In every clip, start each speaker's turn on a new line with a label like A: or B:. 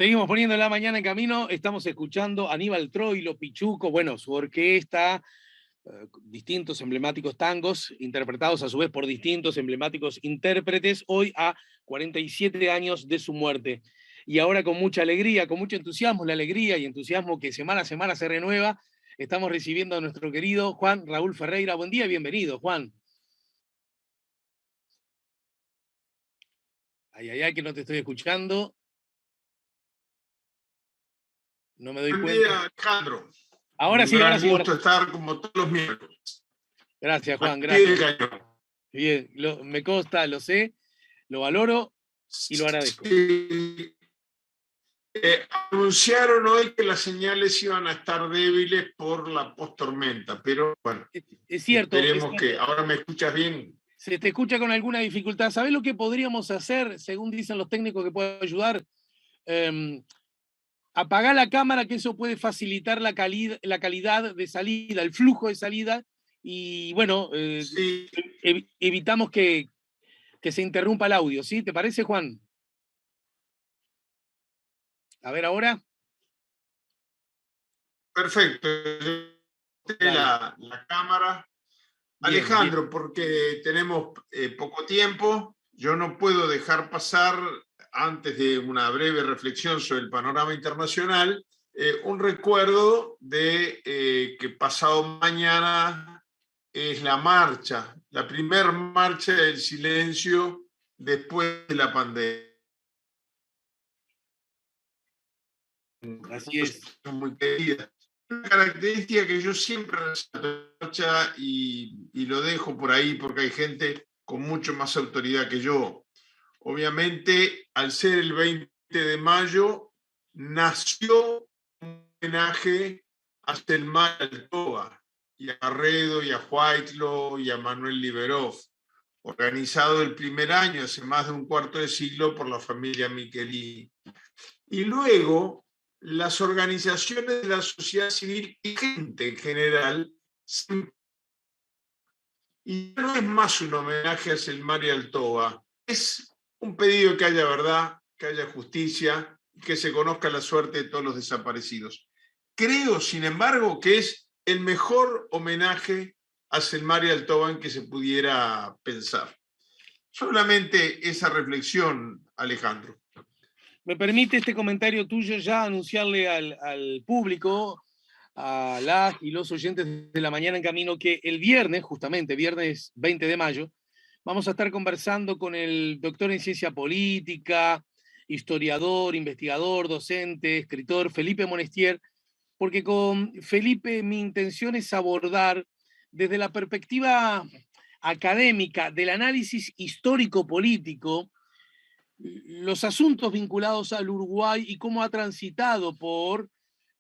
A: Seguimos poniendo la mañana en camino, estamos escuchando a Aníbal Troilo, Pichuco, bueno, su orquesta, distintos emblemáticos tangos, interpretados a su vez por distintos emblemáticos intérpretes, hoy a 47 años de su muerte. Y ahora con mucha alegría, con mucho entusiasmo, la alegría y entusiasmo que semana a semana se renueva, estamos recibiendo a nuestro querido Juan Raúl Ferreira. Buen día, bienvenido, Juan. Ay, que no te estoy escuchando. No me doy
B: Buen
A: cuenta.
B: día, Alejandro.
A: Ahora
B: Un
A: sí, ahora
B: gran
A: sí.
B: gusto estar como todos los miércoles.
A: Gracias, Juan,
B: Al pie del
A: gracias.
B: cañón.
A: Bien, me consta, lo sé, lo valoro y lo agradezco.
B: Sí, anunciaron hoy que las señales iban a estar débiles por la postormenta, pero bueno,
A: Es cierto,
B: esperemos que ahora me escuchas bien.
A: se te escucha con alguna dificultad. ¿Sabés lo que podríamos hacer, según dicen los técnicos que pueden ayudar? Apagar la cámara, que eso puede facilitar la calidad de salida, el flujo de salida, y bueno,
B: Sí,
A: evitamos que se interrumpa el audio, ¿sí? ¿Te parece, Juan? A ver ahora.
B: perfecto. La cámara.
A: Bien, bien.
B: Alejandro, porque tenemos poco tiempo, yo no puedo dejar pasar, antes de una breve reflexión sobre el panorama internacional, un recuerdo de que pasado mañana es la marcha, la primer marcha del silencio después de la pandemia.
A: Así es.
B: Muy querida. Una característica que yo siempre resalto y lo dejo por ahí porque hay gente con mucho más autoridad que yo. Obviamente, al ser el 20 de mayo, nació un homenaje a Selma Altoa y a Garredo y a Huaytlo y a Manuel Liberov, organizado el primer año, hace más de un cuarto de siglo, por la familia Michelini. Y luego, las organizaciones de la sociedad civil y gente en general, y no es más un homenaje a Selmar y Altoa, es un pedido que haya verdad, que haya justicia y que se conozca la suerte de todos los desaparecidos. Creo, sin embargo, que es el mejor homenaje a Selmar y Altoa en que se pudiera pensar. Solamente esa reflexión, Alejandro.
A: Me permite este comentario tuyo ya anunciarle al público, a las y los oyentes de la mañana en camino, que el viernes, justamente, viernes 20 de mayo, vamos a estar conversando con el doctor en ciencia política, historiador, investigador, docente, escritor, Felipe Monestier, porque con Felipe mi intención es abordar desde la perspectiva académica del análisis histórico-político los asuntos vinculados al Uruguay y cómo ha transitado por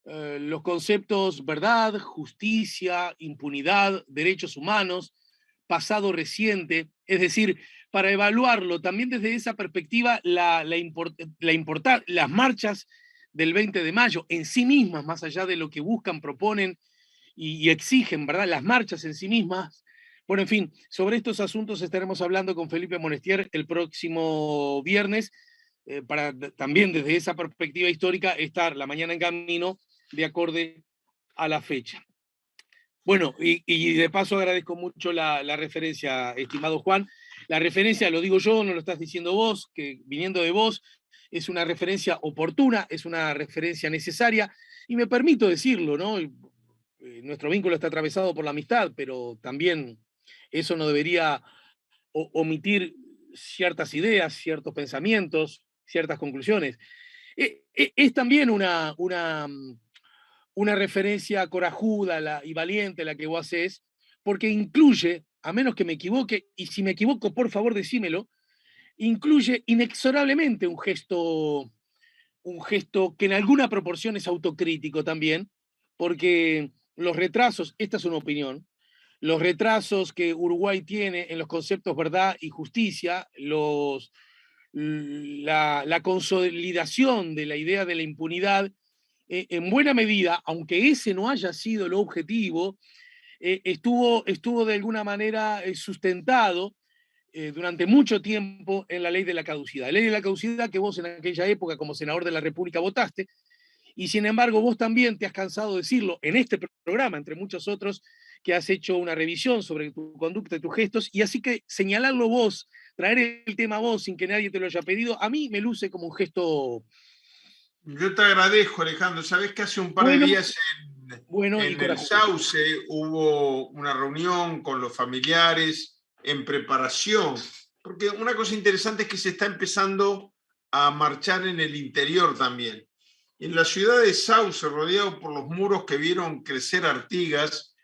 A: los conceptos verdad, justicia, impunidad, derechos humanos, pasado reciente, es decir, para evaluarlo también desde esa perspectiva, las marchas del 20 de mayo en sí mismas, más allá de lo que buscan, proponen y exigen, ¿verdad? Las marchas en sí mismas. Bueno, en fin, sobre estos asuntos estaremos hablando con Felipe Monestier el próximo viernes, para también desde esa perspectiva histórica estar la mañana en camino de acorde a la fecha. Bueno, y de paso agradezco mucho la referencia, estimado Juan. La referencia, lo digo yo, no lo estás diciendo vos, que viniendo de vos, es una referencia oportuna, es una referencia necesaria, y me permito decirlo, ¿no? Nuestro vínculo está atravesado por la amistad, pero también eso no debería omitir ciertas ideas, ciertos pensamientos, ciertas conclusiones. Es también una referencia corajuda y valiente la que vos haces, porque incluye, a menos que me equivoque, y si me equivoco, por favor, decímelo, incluye inexorablemente un gesto que en alguna proporción es autocrítico también, porque los retrasos, esta es una opinión, los retrasos que Uruguay tiene en los conceptos verdad y justicia, la consolidación de la idea de la impunidad, en buena medida, aunque ese no haya sido el objetivo, estuvo de alguna manera sustentado durante mucho tiempo en la ley de la caducidad. La ley de la caducidad que vos en aquella época como senador de la República votaste, y sin embargo vos también te has cansado de decirlo en este programa, entre muchos otros, que has hecho una revisión sobre tu conducta y tus gestos, y así que señalarlo vos, traer el tema vos sin que nadie te lo haya pedido, a mí me luce como un gesto.
B: Yo te agradezco, Alejandro. Sabés que hace un par de
A: Bueno,
B: días
A: bueno y
B: en el
A: corajudo.
B: Sauce hubo una reunión con los familiares en preparación, porque una cosa interesante es que se está empezando a marchar en el interior también. En la ciudad de Sauce, rodeado por los muros que vieron crecer Artigas,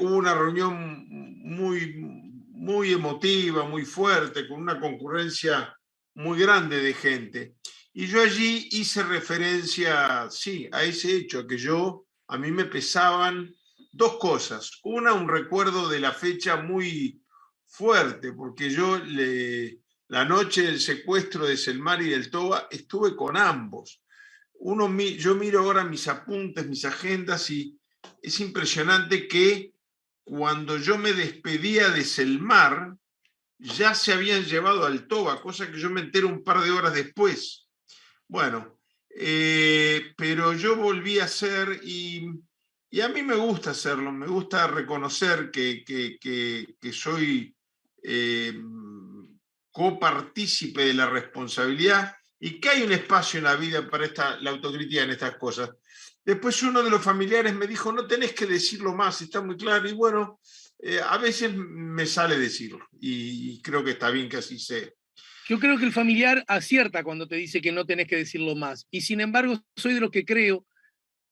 B: hubo una reunión muy emotiva, muy fuerte, con una concurrencia muy grande de gente. Y yo allí hice referencia, sí, a ese hecho, que a mí me pesaban dos cosas. Una, un recuerdo de la fecha muy fuerte, porque la noche del secuestro de Selmar y del Toba estuve con ambos. Yo miro ahora mis apuntes, mis agendas, y es impresionante que cuando yo me despedía de Selmar, ya se habían llevado al Toba, cosa que yo me entero un par de horas después. Bueno, pero yo volví a hacer y a mí me gusta hacerlo, me gusta reconocer que soy copartícipe de la responsabilidad y que hay un espacio en la vida para la autocrítica en estas cosas. Después uno de los familiares me dijo, no tenés que decirlo más, está muy claro, y bueno, a veces me sale decirlo y creo que está bien que así sea.
A: Yo creo que el familiar acierta cuando te dice que no tenés que decirlo más. Y sin embargo, soy de los que creo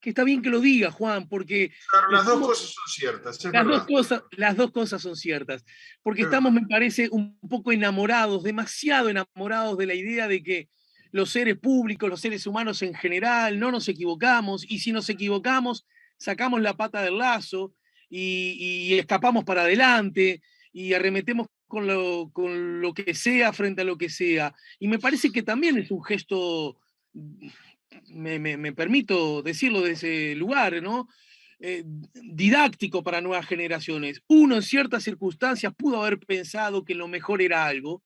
A: que está bien que lo diga, Juan, porque
B: Claro, las dos
A: estamos,
B: cosas son ciertas, es verdad.
A: las dos cosas son ciertas. Porque
B: Es
A: estamos,
B: verdad.
A: me parece, un poco enamorados, demasiado enamorados de la idea de que los seres públicos, los seres humanos en general, no nos equivocamos, y si nos equivocamos, sacamos la pata del lazo y escapamos para adelante y arremetemos con lo que sea frente a lo que sea. Y me parece que también es un gesto, me permito decirlo de ese lugar, ¿no? Didáctico para nuevas generaciones. Uno en ciertas circunstancias pudo haber pensado que lo mejor era algo,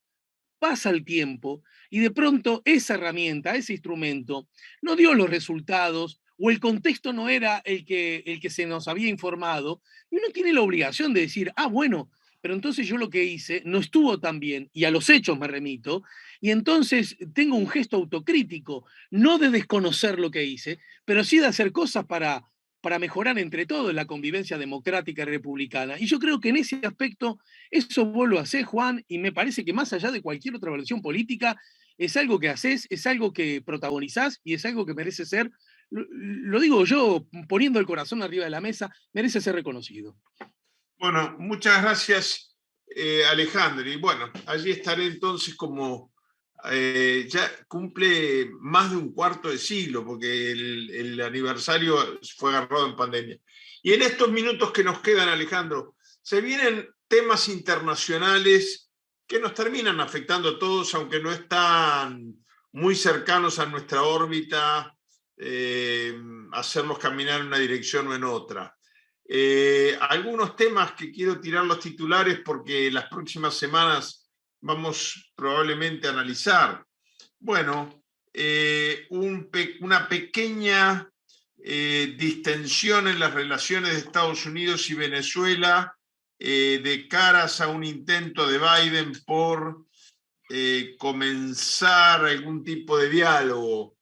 A: pasa el tiempo y de pronto esa herramienta, ese instrumento, no dio los resultados o el contexto no era el que se nos había informado, y uno tiene la obligación de decir, ah, bueno, pero entonces yo lo que hice no estuvo tan bien, y a los hechos me remito, y entonces tengo un gesto autocrítico, no de desconocer lo que hice, pero sí de hacer cosas para mejorar entre todos la convivencia democrática y republicana. Y yo creo que en ese aspecto eso vos lo hacés, Juan, y me parece que más allá de cualquier otra versión política, es algo que haces, es algo que protagonizás y es algo que merece ser, lo digo yo poniendo el corazón arriba de la mesa, merece ser reconocido.
B: Bueno, muchas gracias, Alejandro. Y bueno, allí estaré entonces como ya cumple más de un cuarto de siglo, porque el aniversario fue agarrado en pandemia. Y en estos minutos que nos quedan, Alejandro, se vienen temas internacionales que nos terminan afectando a todos, aunque no están muy cercanos a nuestra órbita, hacerlos caminar en una dirección o en otra. Algunos temas que quiero tirar los titulares porque las próximas semanas vamos probablemente a analizar. Bueno, una pequeña distensión en las relaciones de Estados Unidos y Venezuela de caras a un intento de Biden por comenzar algún tipo de diálogo.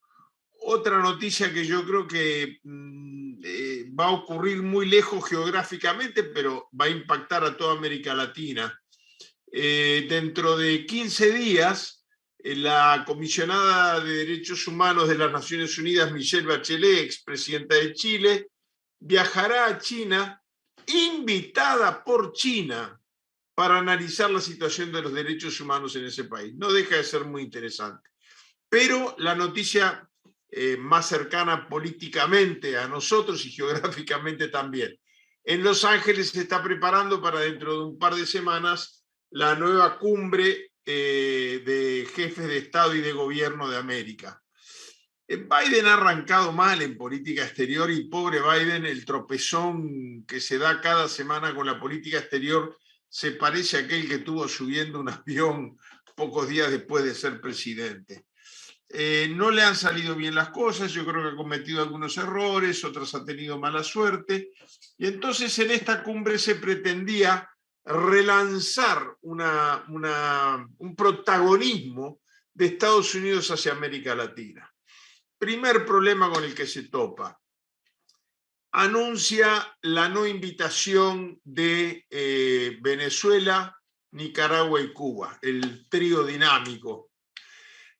B: Otra noticia que yo creo que va a ocurrir muy lejos geográficamente, pero va a impactar a toda América Latina. Dentro de 15 días, la comisionada de Derechos Humanos de las Naciones Unidas, Michelle Bachelet, expresidenta de Chile, viajará a China, invitada por China, para analizar la situación de los derechos humanos en ese país. No deja de ser muy interesante. Pero la noticia más cercana políticamente a nosotros y geográficamente también. En Los Ángeles se está preparando para dentro de un par de semanas la nueva cumbre de jefes de Estado y de Gobierno de América. Biden ha arrancado mal en política exterior y pobre Biden, el tropezón que se da cada semana con la política exterior se parece a aquel que tuvo subiendo un avión pocos días después de ser presidente. No le han salido bien las cosas, yo creo que ha cometido algunos errores, otras ha tenido mala suerte, y entonces en esta cumbre se pretendía relanzar un protagonismo de Estados Unidos hacia América Latina. Primer problema con el que se topa. Anuncia la no invitación de Venezuela, Nicaragua y Cuba, el trío dinámico.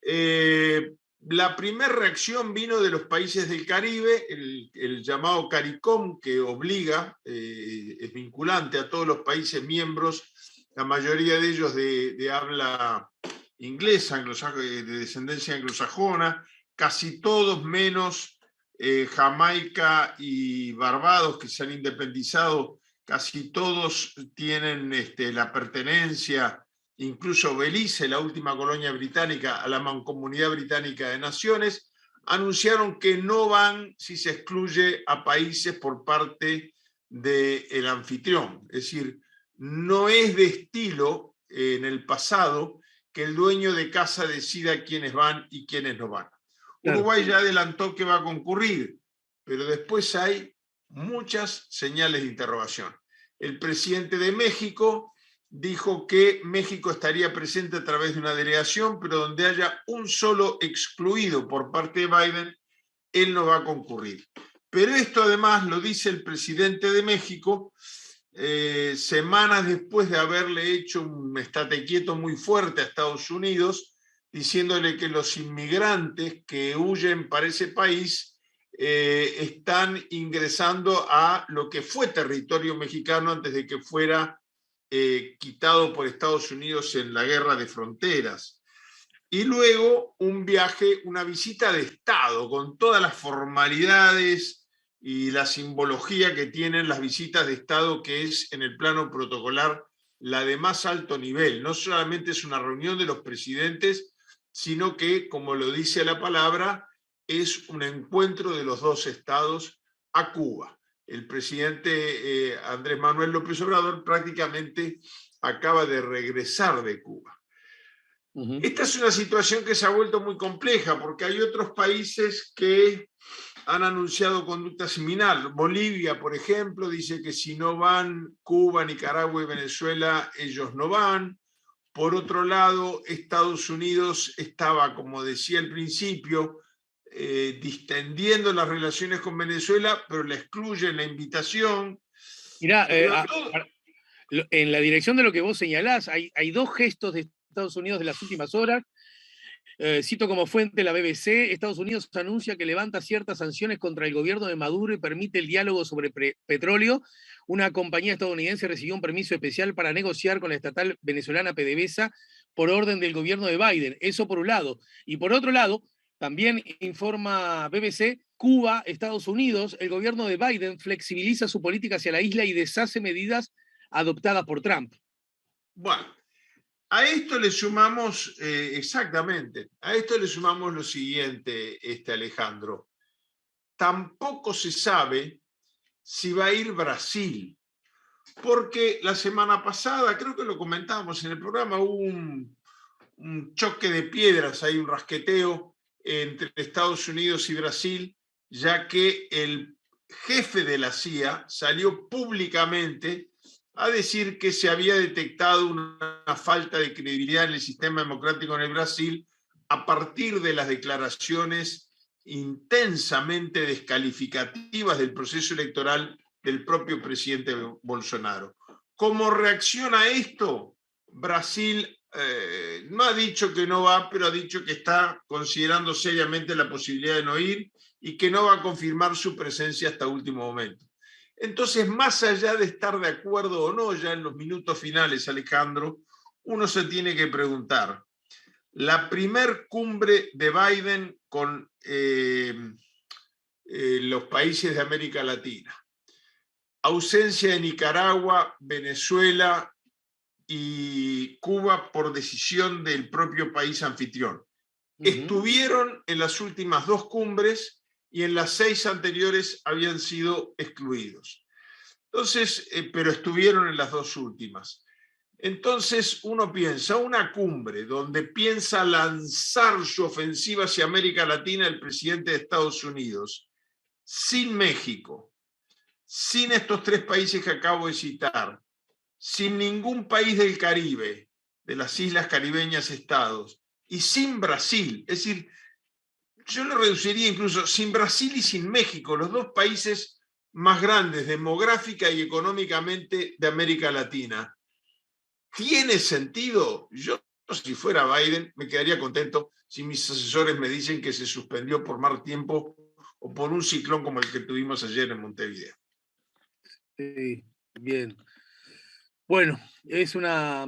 B: La primera reacción vino de los países del Caribe, el llamado CARICOM, que obliga, es vinculante a todos los países miembros, la mayoría de ellos de habla inglesa, de descendencia anglosajona, casi todos menos Jamaica y Barbados, que se han independizado, casi todos tienen la pertenencia, incluso Belice, la última colonia británica, a la Mancomunidad Británica de Naciones, anunciaron que no van si se excluye a países por parte del anfitrión. Es decir, no es de estilo en el pasado que el dueño de casa decida quiénes van y quiénes no van. Claro. Uruguay ya adelantó que va a concurrir, pero después hay muchas señales de interrogación. El presidente de México dijo que México estaría presente a través de una delegación, pero donde haya un solo excluido por parte de Biden, él no va a concurrir. Pero esto además lo dice el presidente de México semanas después de haberle hecho un estate quieto muy fuerte a Estados Unidos, diciéndole que los inmigrantes que huyen para ese país están ingresando a lo que fue territorio mexicano antes de que fuera quitado por Estados Unidos en la guerra de fronteras. Y luego un viaje, una visita de Estado con todas las formalidades y la simbología que tienen las visitas de Estado, que es en el plano protocolar la de más alto nivel. No solamente es una reunión de los presidentes, sino que, como lo dice la palabra, es un encuentro de los dos estados a Cuba. El presidente Andrés Manuel López Obrador prácticamente acaba de regresar de Cuba. Esta es una situación que se ha vuelto muy compleja porque hay otros países que han anunciado conducta similar. Bolivia, por ejemplo, dice que si no van Cuba, Nicaragua y Venezuela, ellos no van. Por otro lado, Estados Unidos estaba, como decía al principio, distendiendo las relaciones con Venezuela, pero la excluye en la invitación.
A: Mirá, en la dirección de lo que vos señalás, hay dos gestos de Estados Unidos de las últimas horas. Cito como fuente la BBC: Estados Unidos anuncia que levanta ciertas sanciones contra el gobierno de Maduro y permite el diálogo sobre petróleo. Una compañía estadounidense recibió un permiso especial para negociar con la estatal venezolana PDVSA por orden del gobierno de Biden. Eso por un lado. Y por otro lado, también informa BBC, Cuba, Estados Unidos, el gobierno de Biden flexibiliza su política hacia la isla y deshace medidas adoptadas por Trump.
B: Bueno, a esto le sumamos, exactamente, a esto le sumamos lo siguiente, Alejandro. Tampoco se sabe si va a ir Brasil, porque la semana pasada, creo que lo comentábamos en el programa, hubo un choque de piedras, hay un rasqueteo entre Estados Unidos y Brasil, ya que el jefe de la CIA salió públicamente a decir que se había detectado una falta de credibilidad en el sistema democrático en el Brasil a partir de las declaraciones intensamente descalificativas del proceso electoral del propio presidente Bolsonaro. ¿Cómo reacciona a esto? Brasil no ha dicho que no va, pero ha dicho que está considerando seriamente la posibilidad de no ir y que no va a confirmar su presencia hasta último momento. Entonces, más allá de estar de acuerdo o no, ya en los minutos finales, Alejandro, uno se tiene que preguntar, la primer cumbre de Biden con los países de América Latina, ausencia de Nicaragua, Venezuela y Cuba por decisión del propio país anfitrión. Estuvieron en las últimas dos cumbres y en las 6 anteriores habían sido excluidos. Entonces, pero estuvieron en las dos últimas. Entonces uno piensa, una cumbre donde piensa lanzar su ofensiva hacia América Latina el presidente de Estados Unidos, sin México, sin estos tres países que acabo de citar, sin ningún país del Caribe, de las islas caribeñas estados, y sin Brasil, es decir, yo lo reduciría incluso sin Brasil y sin México, los dos países más grandes demográfica y económicamente de América Latina. ¿Tiene sentido? Yo, si fuera Biden, me quedaría contento si mis asesores me dicen que se suspendió por mal tiempo o por un ciclón como el que tuvimos ayer en Montevideo.
A: Sí, bien. Bueno, es una...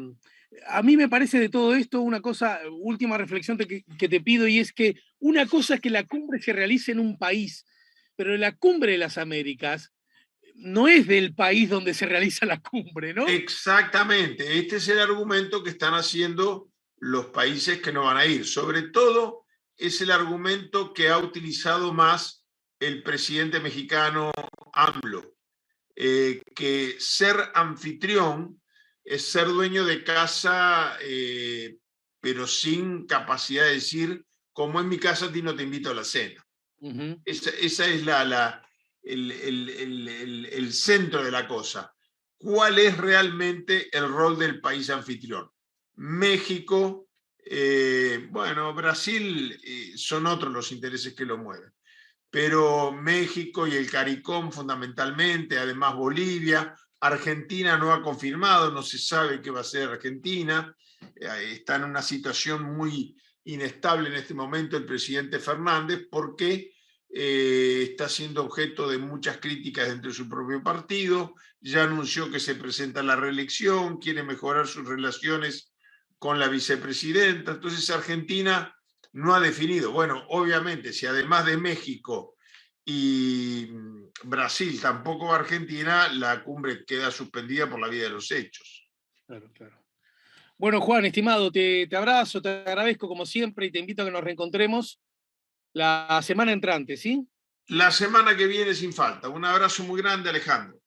A: A mí me parece de todo esto una cosa, última reflexión que te pido, y es que una cosa es que la cumbre se realice en un país, pero la cumbre de las Américas no es del país donde se realiza la cumbre, ¿no?
B: Exactamente, este es el argumento que están haciendo los países que no van a ir. Sobre todo es el argumento que ha utilizado más el presidente mexicano AMLO, que ser anfitrión es ser dueño de casa, pero sin capacidad de decir, como en mi casa, a ti no te invito a la cena. Esa es el centro de la cosa. ¿Cuál es realmente el rol del país anfitrión? México, bueno, Brasil son otros los intereses que lo mueven, pero México y el CARICOM fundamentalmente, además Bolivia, Argentina no ha confirmado, no se sabe qué va a hacer Argentina, está en una situación muy inestable en este momento el presidente Fernández porque está siendo objeto de muchas críticas dentro de su propio partido, ya anunció que se presenta a la reelección, quiere mejorar sus relaciones con la vicepresidenta, entonces Argentina no ha definido. Bueno, obviamente, si además de México y Brasil tampoco va a Argentina, la cumbre queda suspendida por la vía de los hechos.
A: Claro, claro. Bueno, Juan, estimado, te abrazo, te agradezco como siempre y te invito a que nos reencontremos la semana entrante, ¿sí?
B: La semana que viene sin falta. Un abrazo muy grande, Alejandro.